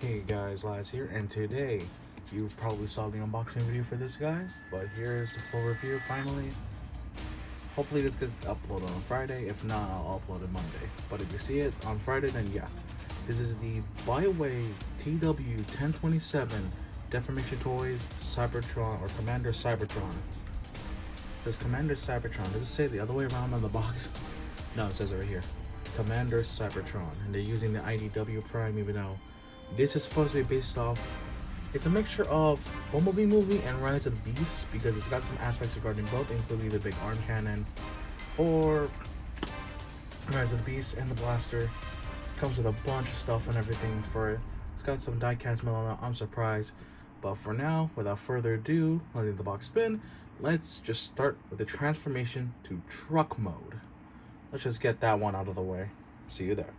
Hey guys, Laz here, and today you probably saw the unboxing video for this guy, but here's the full review finally. Hopefully this gets uploaded on Friday. If not, I'll upload it Monday. But if you see it on Friday, then yeah. This is the BAIWEI TW1027 Deformation Toys Cybertron, or Commander Cybertron. Does Commander Cybertron, does it say the other way around on the box? No, it says it right here. Commander Cybertron, and they're using the IDW Prime, even though this is supposed to be based off, it's a mixture of Bumblebee movie and Rise of the Beast, because it's got some aspects regarding both, including the big arm cannon for Rise of the Beast and the blaster. Comes with a bunch of stuff and everything for it. It's got some die-cast metal. I'm surprised. But for now, without further ado, letting the box spin, let's just start with the transformation to truck mode. Let's just get that one out of the way. See you there.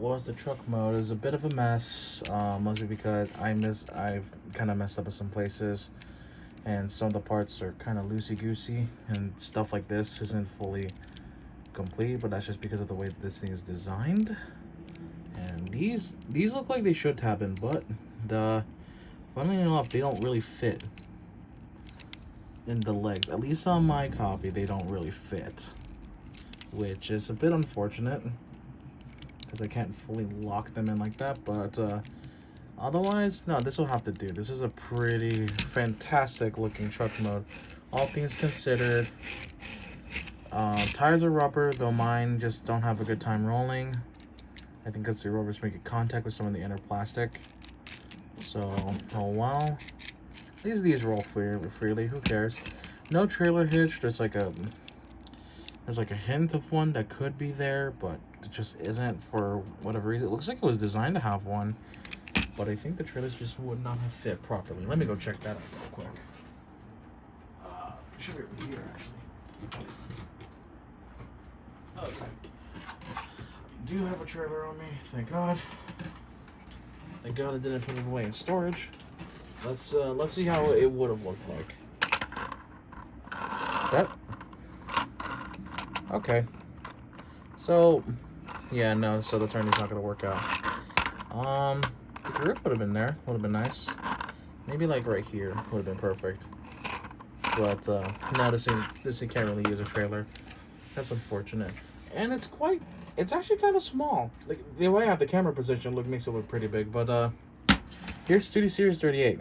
was the truck mode. It was a bit of a mess, mostly because I've kind of messed up in some places, and some of the parts are kind of loosey-goosey, and stuff like this isn't fully complete, but that's just because of the way this thing is designed. And these look like they should happen, but funnily enough, they don't really fit in the legs. At least on my copy, they don't really fit, which is a bit unfortunate because I can't fully lock them in like that. But otherwise, no, this will have to do. This is a pretty fantastic looking truck mode, all things considered. Tires are rubber, though mine just don't have a good time rolling. I think because the rubber's making contact with some of the inner plastic. So, oh well. These roll freely. Who cares? No trailer hitch. There's like a hint of one that could be there, but it just isn't for whatever reason. It looks like it was designed to have one, but I think the trailers just would not have fit properly. Let me go check that out real quick. Should be over here actually. Okay. Do have a trailer on me, thank God. Thank God I didn't put it away in storage. Let's see how it would have looked like. That. Okay. So, yeah, no. So the turning's not gonna work out. The grip would have been there. Would have been nice. Maybe like right here would have been perfect. But no, this thing can't really use a trailer. That's unfortunate. And it's actually kind of small. Like the way I have the camera position makes it look pretty big. But here's Studio Series 38.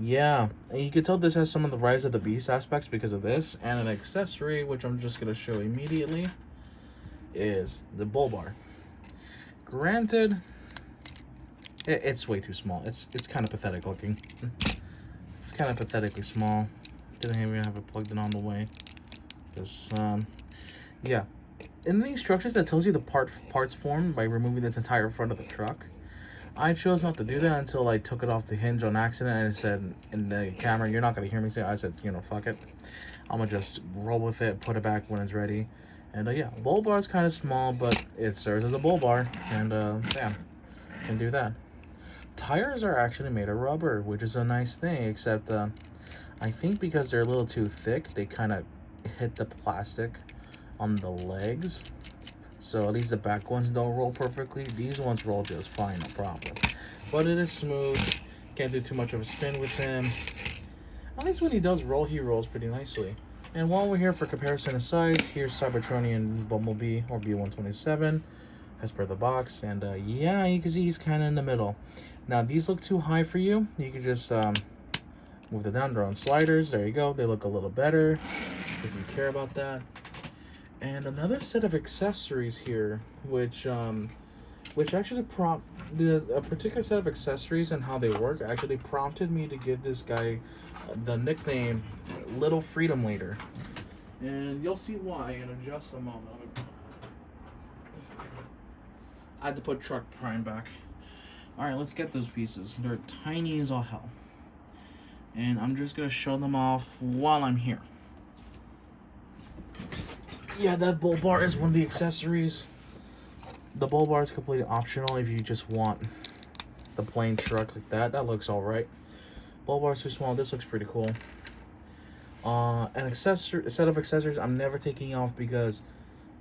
Yeah, and you can tell this has some of the Rise of the Beast aspects because of this, and an accessory which I'm just gonna show immediately is the bull bar. Granted, it's way too small. It's kind of pathetic looking. It's kind of pathetically small. Didn't even have it plugged in on the way. Because yeah, in the instructions that tells you the parts formed by removing this entire front of the truck. I chose not to do that until I took it off the hinge on accident, and it said in the camera, you're not going to hear me say it. I said, you know, fuck it. I'm going to just roll with it, put it back when it's ready. And yeah, bull bar is kind of small, but it serves as a bull bar. And yeah, can do that. Tires are actually made of rubber, which is a nice thing, except I think because they're a little too thick, they kind of hit the plastic on the legs. So at least the back ones don't roll perfectly. These ones roll just fine, no problem. But it is smooth. Can't do too much of a spin with him. At least when he does roll, he rolls pretty nicely. And while we're here for comparison of size, here's Cybertronian Bumblebee, or B127, as per the box. And yeah, you can see he's kind of in the middle. Now, these look too high for you. You can just move them down. They're on sliders. There you go. They look a little better if you care about that. And another set of accessories here, which actually a particular set of accessories and how they work actually prompted me to give this guy the nickname Little Freedom Leader. And you'll see why in just a moment. I had to put Truck Prime back. Alright, let's get those pieces. They're tiny as all hell. And I'm just going to show them off while I'm here. Yeah, that bull bar is one of the accessories. The bull bar is completely optional if you just want the plain truck like that. That looks alright. Bull bar is too small. This looks pretty cool. A set of accessories I'm never taking off because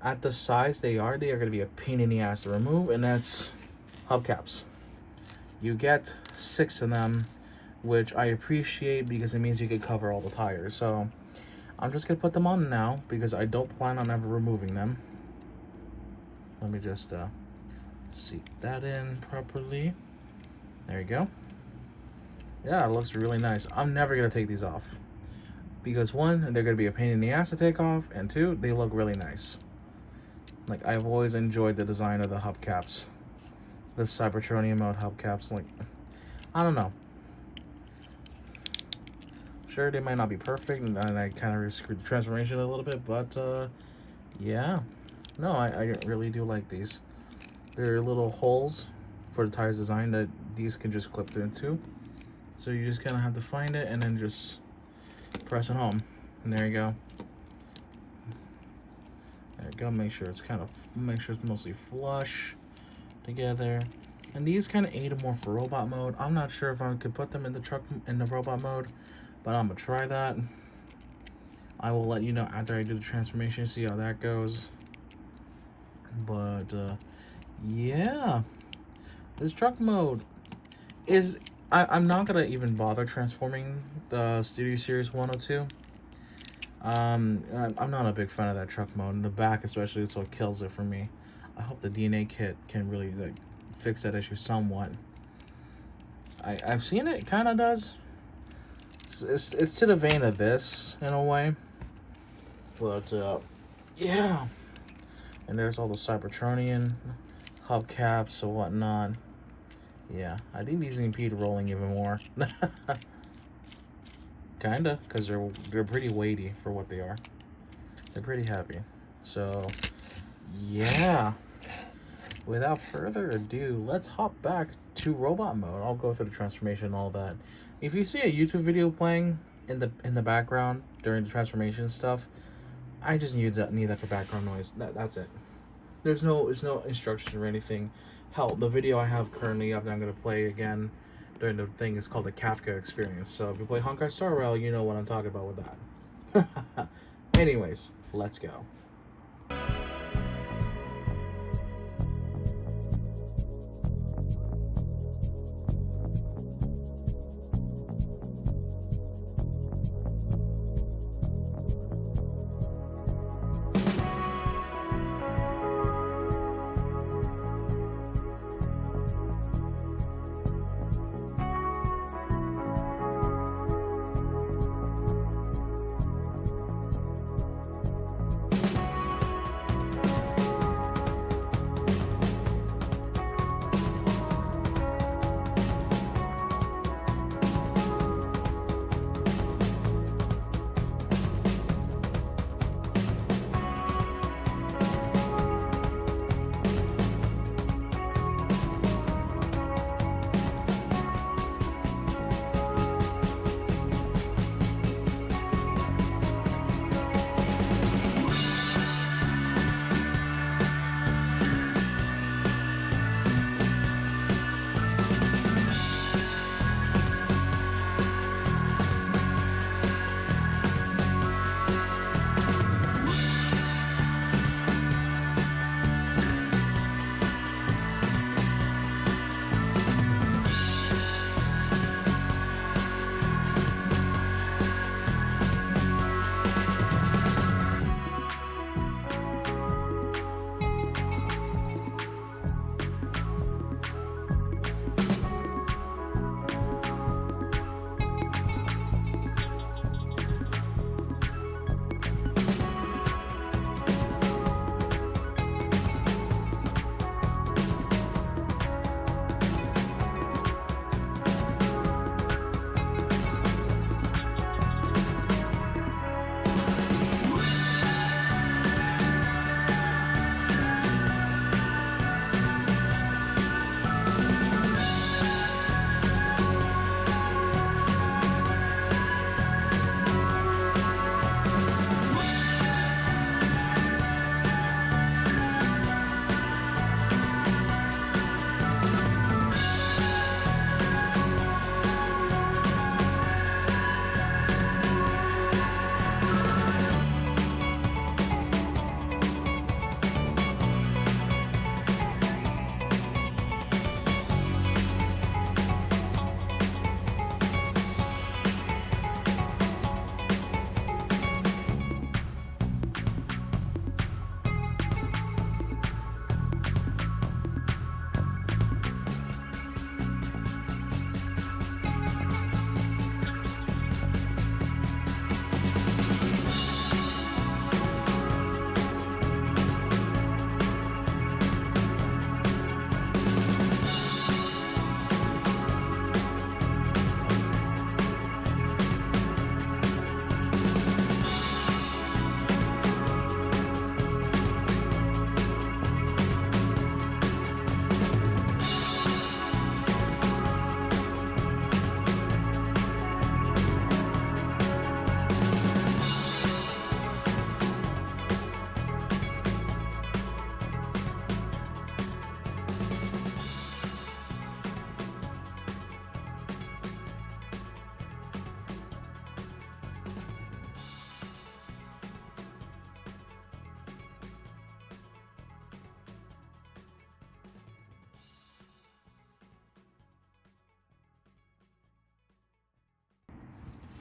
at the size they are going to be a pain in the ass to remove, and that's hubcaps. You get 6 of them, which I appreciate because it means you can cover all the tires. So I'm just going to put them on now because I don't plan on ever removing them. Let me just seat that in properly. There you go. Yeah, it looks really nice. I'm never going to take these off because 1, they're going to be a pain in the ass to take off, and 2, they look really nice. Like, I've always enjoyed the design of the hubcaps. The Cybertronian mode hubcaps. Like, I don't know. Sure, they might not be perfect, and I kind of screwed the transformation a little bit, but yeah. No, I really do like these. There are little holes for the tires design that these can just clip into. So you just kind of have to find it and then just press it home. And there you go. There we go. Make sure it's mostly flush together. And these kind of aid more for robot mode. I'm not sure if I could put them in the robot mode, but I'm gonna try that. I will let you know after I do the transformation, see how that goes. But yeah, this truck mode is, I'm not gonna even bother transforming the Studio Series 102. I'm not a big fan of that truck mode. In the back especially, it's what kills it for me. I hope the DNA kit can really like fix that issue somewhat. I've seen it kind of does. It's to the vein of this in a way, but yeah. And there's all the Cybertronian hubcaps and whatnot. Yeah, I think these impede rolling even more. Kinda, because they're pretty weighty for what they are. They're pretty heavy. So yeah, without further ado, let's hop back to robot mode. I'll go through the transformation and all that. If you see a YouTube video playing in the background during the transformation stuff, I just need that for background noise. That's it. There's no instructions or anything. Hell, the video I have currently up that I'm gonna play again during the thing is called the Kafka experience. So if you play Honkai Star Rail, you know what I'm talking about with that. Anyways, let's go.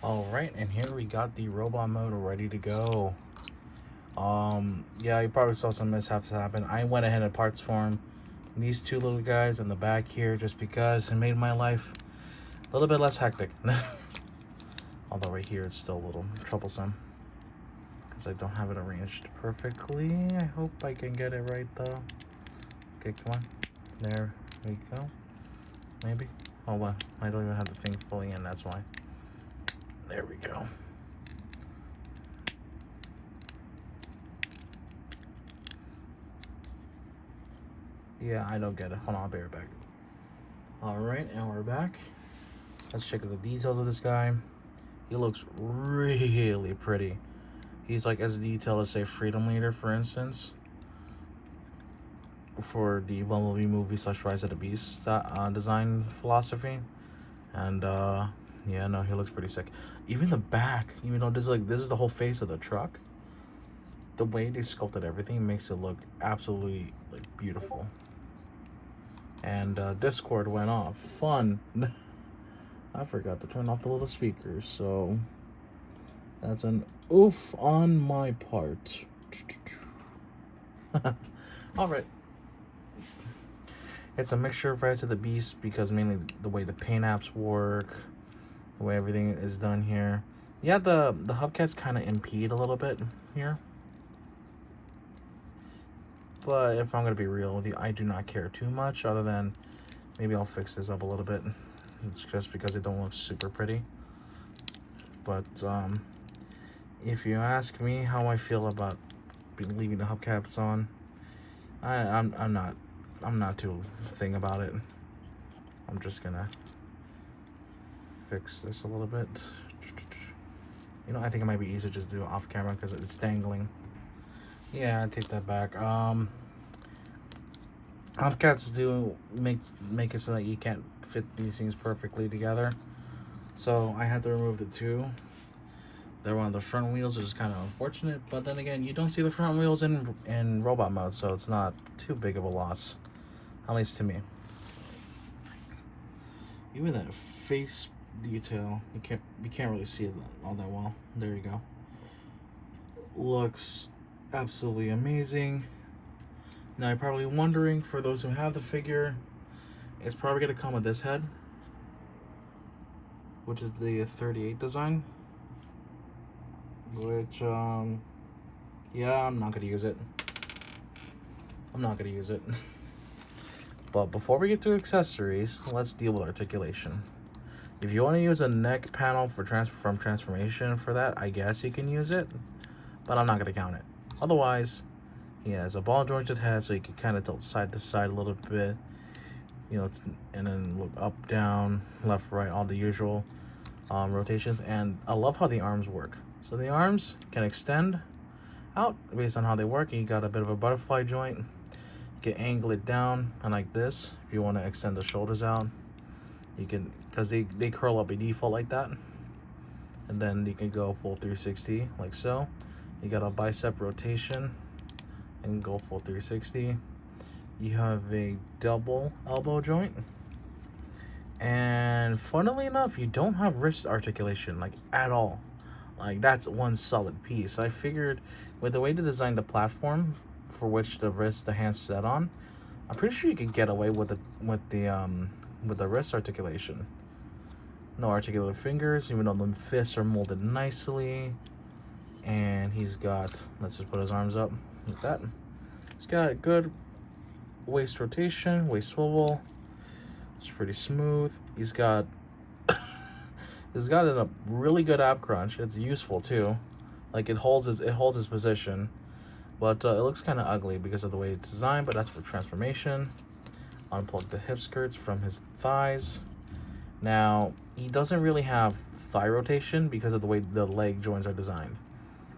Alright, and here we got the robot mode ready to go. Yeah, you probably saw some mishaps happen. I went ahead and parts formed these two little guys in the back here just because it made my life a little bit less hectic. Although right here it's still a little troublesome because I don't have it arranged perfectly. I hope I can get it right though. Okay, come on. There we go. Maybe. Oh well, I don't even have the thing fully in, that's why. There we go. Yeah, I don't get it. Hold on, I'll be right back. Alright, and we're back. Let's check the details of this guy. He looks really pretty. He's like as detailed as, say, Freedom Leader, for instance. For the Bumblebee movie / Rise of the Beast design philosophy. And, yeah, no, he looks pretty sick. Even the back, even though this is the whole face of the truck, the way they sculpted everything makes it look absolutely like beautiful. And Discord went off. Fun. I forgot to turn off the little speakers, so that's an oof on my part. All right. It's a mixture of Rise of the Beast because mainly the way the paint apps work, the way everything is done here. Yeah, the hubcaps kind of impede a little bit here. But if I'm going to be real with you, I do not care too much, other than maybe I'll fix this up a little bit. It's just because it don't look super pretty. But if you ask me how I feel about leaving the hubcaps on, I'm not too thing about it. I'm just gonna fix this a little bit. You know, I think it might be easier just to do it off camera because it's dangling. Yeah, I take that back. Hubcaps do make it so that you can't fit these things perfectly together. So I had to remove the two. They're on the front wheels, which is kind of unfortunate. But then again, you don't see the front wheels in robot mode, so it's not too big of a loss, at least to me. Even that face detail, you can't really see it all that well. There you go. Looks absolutely amazing. Now you're probably wondering, for those who have the figure, it's probably gonna come with this head, which is the 38 design. Which yeah, I'm not gonna use it. But before we get to accessories, let's deal with articulation. If you want to use a neck panel for transformation for that, I guess you can use it, but I'm not gonna count it. Otherwise, he has a ball jointed head, so you can kind of tilt side to side a little bit, you know, and then look up, down, left, right, all the usual rotations. And I love how the arms work. So the arms can extend out based on how they work. You got a bit of a butterfly joint. You can angle it down, and like this, if you want to extend the shoulders out, you can, because they curl up by default like that. And then you can go full 360 like so. You got a bicep rotation and go full 360. You have a double elbow joint, and funnily enough, you don't have wrist articulation like at all. Like, that's one solid piece. I figured with the way to design the platform for which the hands set on, I'm pretty sure you could get away with the wrist articulation. No articulated fingers, even though the fists are molded nicely. And he's got, let's just put his arms up like that. He's got good waist rotation, waist swivel. It's pretty smooth. He's got a really good ab crunch. It's useful too. Like, it holds his position. But it looks kind of ugly because of the way it's designed, but that's for transformation. Unplug the hip skirts from his thighs. Now, he doesn't really have thigh rotation because of the way the leg joints are designed.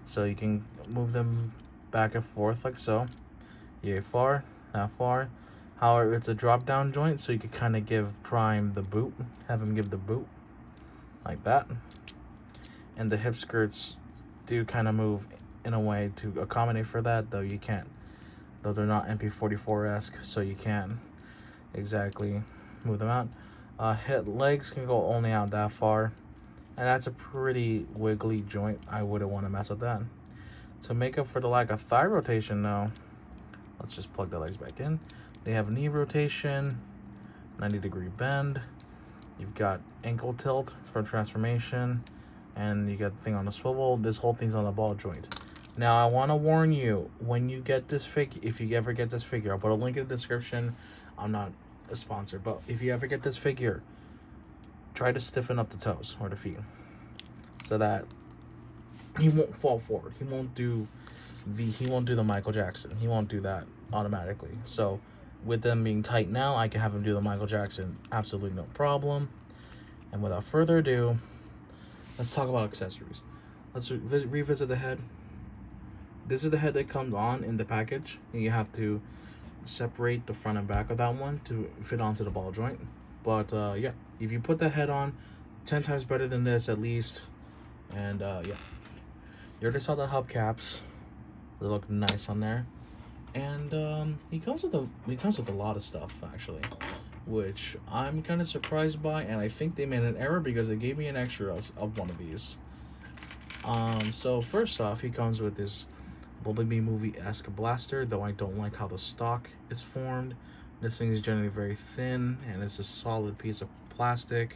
So you can move them back and forth like so. Yay far, that far. However, it's a drop-down joint, so you could kind of give Prime the boot. Have him give the boot. Like that. And the hip skirts do kind of move in a way to accommodate for that, though you can't. Though they're not MP44-esque, so you can't exactly move them out. Legs can go only out that far. And that's a pretty wiggly joint. I wouldn't want to mess with that. To make up for the lack of thigh rotation, though, let's just plug the legs back in. They have knee rotation, 90-degree bend. You've got ankle tilt for transformation, and you got the thing on the swivel. This whole thing's on the ball joint. Now, I want to warn you, when you get this figure, if you ever get this figure, I'll put a link in the description. I'm not a sponsor, but if you ever get this figure, try to stiffen up the toes or the feet so that he won't fall forward. He won't do the Michael Jackson. He won't do that automatically. So with them being tight now, I can have him do the Michael Jackson absolutely no problem. And without further ado, let's talk about accessories. Let's revisit the head. This is the head that comes on in the package. You have to separate the front and back of that one to fit onto the ball joint. But yeah, if you put the head on, 10 times better than this at least. And yeah, you already saw the hubcaps. They look nice on there. And he comes with a lot of stuff actually, which I'm kind of surprised by, and I think they made an error because they gave me an extra of one of these. So first off, he comes with this Bumblebee movie-esque blaster, though I don't like how the stock is formed. This thing is generally very thin, and it's a solid piece of plastic.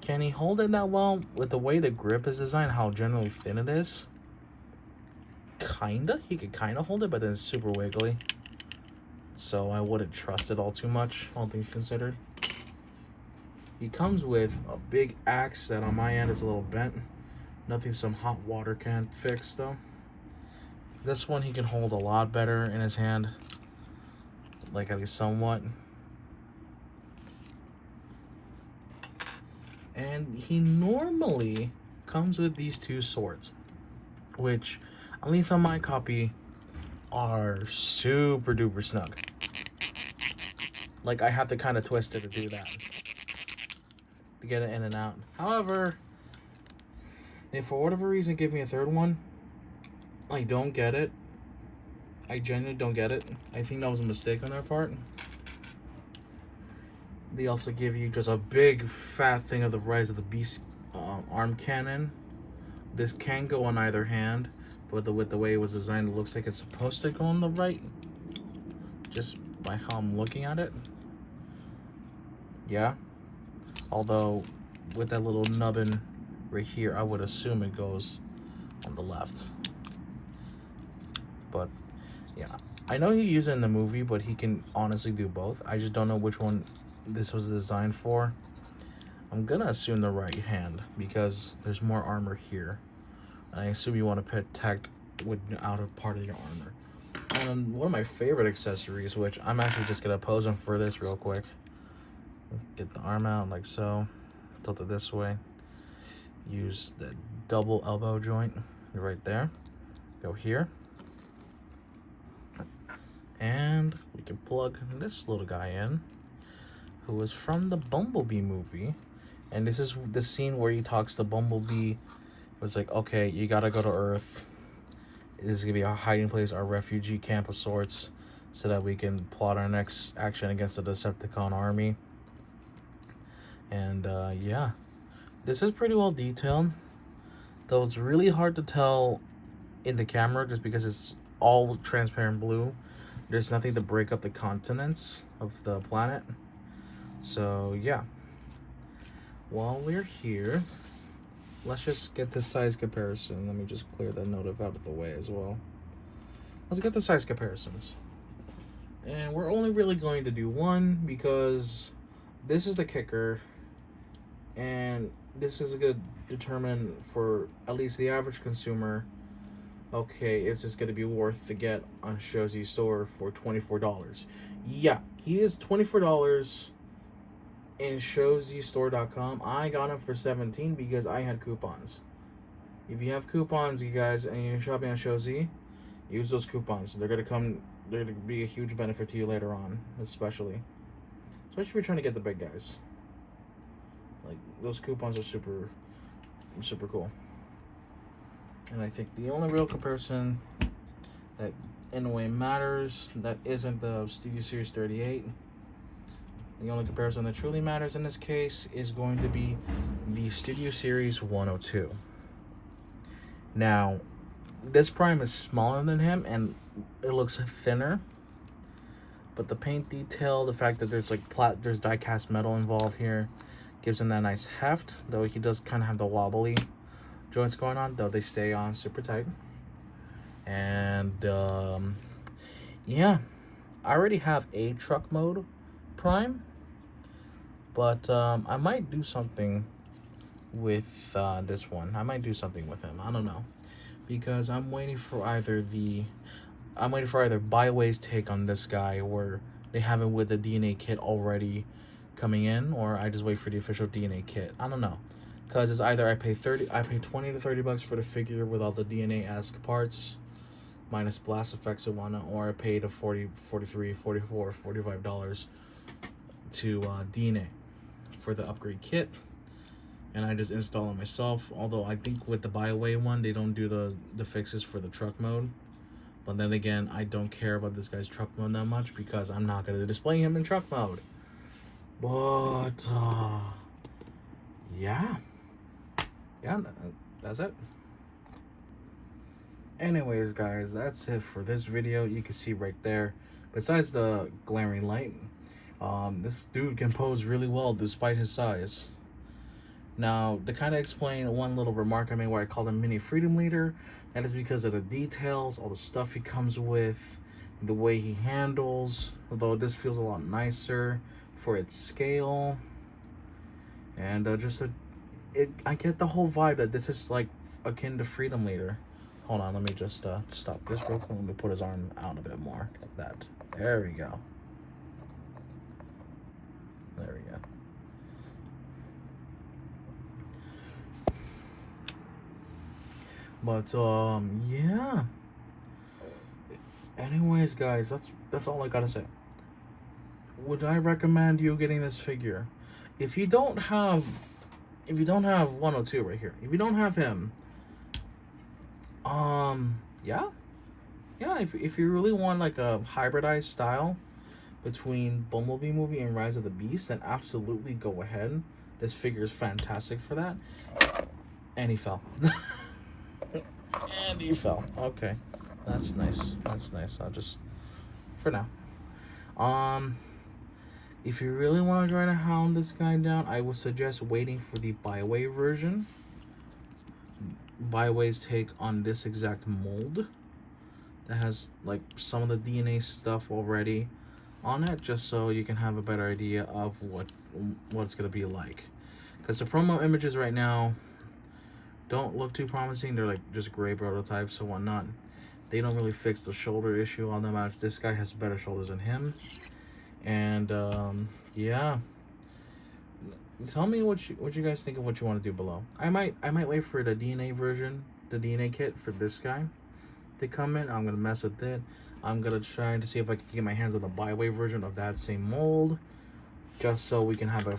Can he hold it that well with the way the grip is designed, how generally thin it is? Kinda. He could kinda hold it, but then it's super wiggly. So I wouldn't trust it all too much, all things considered. He comes with a big axe that on my end is a little bent. Nothing some hot water can't fix though. This one he can hold a lot better in his hand. Like at least somewhat. And he normally comes with these two swords, which at least on my copy are super duper snug. Like I have to kind of twist it to do that, to get it in and out. However, if for whatever reason give me a third one, I don't get it. I genuinely don't get it. I think that was a mistake on their part. They also give you just a big fat thing of the Rise of the Beast arm cannon. This can go on either hand, but with the way it was designed, it looks like it's supposed to go on the right, just by how I'm looking at it. Yeah. Although, with that little nubbin right here, I would assume it goes on the left. But, yeah. I know he used it in the movie, but he can honestly do both. I just don't know which one this was designed for. I'm gonna assume the right hand, because there's more armor here. And I assume you want to protect with the outer part of your armor. And one of my favorite accessories, which I'm actually just gonna pose him for this real quick. Get the arm out like so. Tilt it this way. Use the double elbow joint right there. Go here. And we can plug this little guy in, who is from the Bumblebee movie. And this is the scene where he talks to Bumblebee. It's like, okay, you gotta go to Earth. This is gonna be our hiding place, our refugee camp of sorts, so that we can plot our next action against the Decepticon army. And yeah, this is pretty well detailed, though it's really hard to tell in the camera just because it's all transparent blue. There's nothing to break up the continents of the planet. So yeah, while we're here, let's just get the size comparison. Let me just clear that note out of the way as well. Let's get the size comparisons. And we're only really going to do one because this is the kicker. And this is going to determine for at least the average consumer, okay, is this going to be worth to get on Shozi store for $24? Yeah, he is $24 in ShoziStore.com. I got him for $17 because I had coupons. If you have coupons, you guys, and you're shopping on Shozi, use those coupons. They're gonna be a huge benefit to you later on, especially if you're trying to get the big guys. Like, those coupons are super cool. And I think the only real comparison that in a way matters, that isn't the Studio Series 38. The only comparison that truly matters in this case is going to be the Studio Series 102. Now, this Prime is smaller than him and it looks thinner, but the paint detail, the fact that there's like there's die-cast metal involved here, gives him that nice heft. Though he does kind of have the wobbly joints going on, though they stay on super tight. And yeah, I already have a truck mode Prime, but I might do something with this one. I might do something with him. I don't know, because I'm waiting for either BAIWEI's take on this guy, where they have him with the DNA kit already coming in, or I just wait for the official DNA kit. I don't know, because it's either I pay 20 to 30 bucks for the figure with all the DNA-esque parts minus blast effects and whatnot, or I pay the $40, $43, $44, $45 to DNA for the upgrade kit, and I just install it myself. Although I think with the BAIWEI one, they don't do the fixes for the truck mode. But then again, I don't care about this guy's truck mode that much, because I'm not going to display him in truck mode. But yeah, that's it. Anyways, guys, that's it for this video. You can see right there, besides the glaring light, this dude can pose really well despite his size. Now, to kind of explain one little remark I made where I called him Mini Freedom Leader, that is because of the details, all the stuff he comes with, the way he handles, although this feels a lot nicer for its scale. And I get the whole vibe that this is like akin to Freedom Leader. Hold on, let me just stop this real quick. Let me put his arm out a bit more, like that. There we go. There we go. But yeah. Anyways, guys, that's all I gotta say. Would I recommend you getting this figure? If you don't have 102 right here, if you don't have him, yeah, if you really want like a hybridized style between Bumblebee movie and Rise of the Beast, then absolutely go ahead. This figure is fantastic for that. And he fell. And he fell. Okay, that's nice. That's nice. I'll just, for now. If you really want to try to hound this guy down, I would suggest waiting for the BAIWEI version. BAIWEI's take on this exact mold that has like some of the DNA stuff already on it, just so you can have a better idea of what it's gonna be like. Because the promo images right now don't look too promising. They're like just gray prototypes and whatnot. They don't really fix the shoulder issue on them. This guy has better shoulders than him. And yeah, tell me what you guys think of what you want to do below. I might wait for the DNA version, the DNA kit for this guy to come in. I'm gonna mess with it. I'm gonna try to see if I can get my hands on the BAIWEI version of that same mold, just so we can have a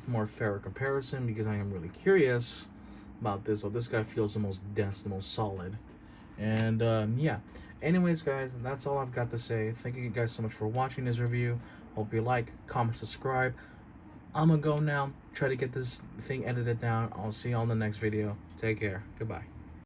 more fair comparison, because I am really curious about this. So this guy feels the most dense, the most solid. And yeah, anyways, guys, that's all I've got to say. Thank you guys so much for watching this review. Hope you like, comment, subscribe. I'm gonna go now, try to get this thing edited down. I'll see you on the next video. Take care. Goodbye.